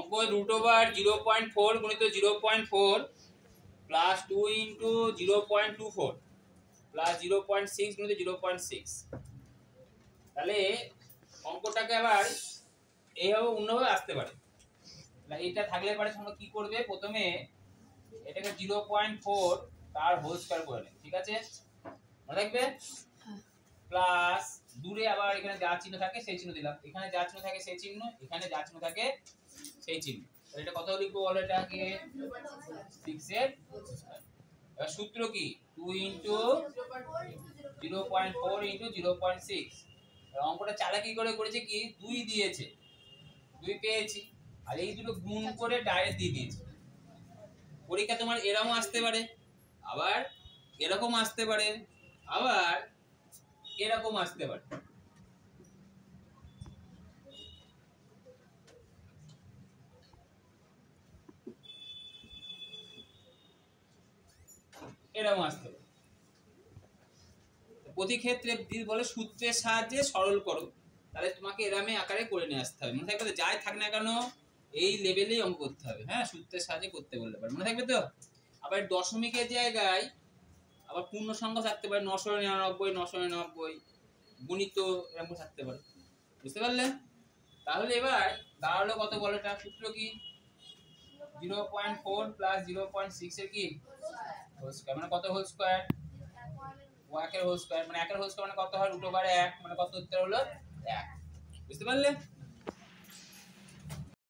অঙ্ক √0.4 গুণিত 0.4 plus 2 into 0.24 plus 0.6 গুণিত 0.6। তাহলে অঙ্কটাকে আবার এইভাবে অন্যভাবে আসতে পারে। এটা থাকলে পরে তোমরা কি করবে, প্রথমে এটাকে 0.4 তার হোল স্কয়ার করে নেবে, ঠিক আছে? মনে রাখবে। প্লাস দূরে আবার এখানে যা চিহ্ন থাকে সেই চিহ্ন দিলাম, এখানে যা চিহ্ন থাকে সেই চিহ্ন, এখানে যা চিহ্ন থাকে সেই চিহ্ন। তাহলে এটা কত লিখবো বলো, এটাকে 6 এর স্কয়ার। এবার সূত্র কি 2 ইনটু 0.4 ইনটু 0.6। অঙ্কটা চালাকি করে করেছে কি 2 দিয়েছে, 2 পেয়েছি, আর এই দুটো গুণ করে ডাইরেক্ট দিয়ে দিয়েছে। পরীক্ষা তোমার এরকম আসতে পারে, আবার এরকম আসতে পারে, আবার এরকম আসতে পারে। এরকম আসতে পারে। প্রতি ক্ষেত্রে যদি বলে সূত্রের সাহায্যে সরল করো, তাহলে তোমাকে এরমে আকারে করে নিয়ে আসতে হবে। মনে থাকবে তো, যাই থাক না কেন এই লেভেলেই অঙ্ক করতে হবে। হ্যাঁ, সূত্রের সাহায্যে করতে বললে পারে, মনে থাকবে তো। আবার দশমিকের জায়গায় আবার পূর্ণ সংখ্যা থাকতে পারে, 999 999 গুণিত এরকম থাকতে পারে, বুঝতে পারলে? তাহলে এবার দাঁড়ালো কত বলো, এটা সূত্র কি 0.4 প্লাস 0.6 এর কি হোল স্কয়ার, মানে কত হোল স্কয়ার, 1 এর হোল স্কয়ার, মানে 1 এর হোল স্কয়ার মানে কত হয় √1, মানে কত উত্তর হলো 1। বুঝতে পারলে?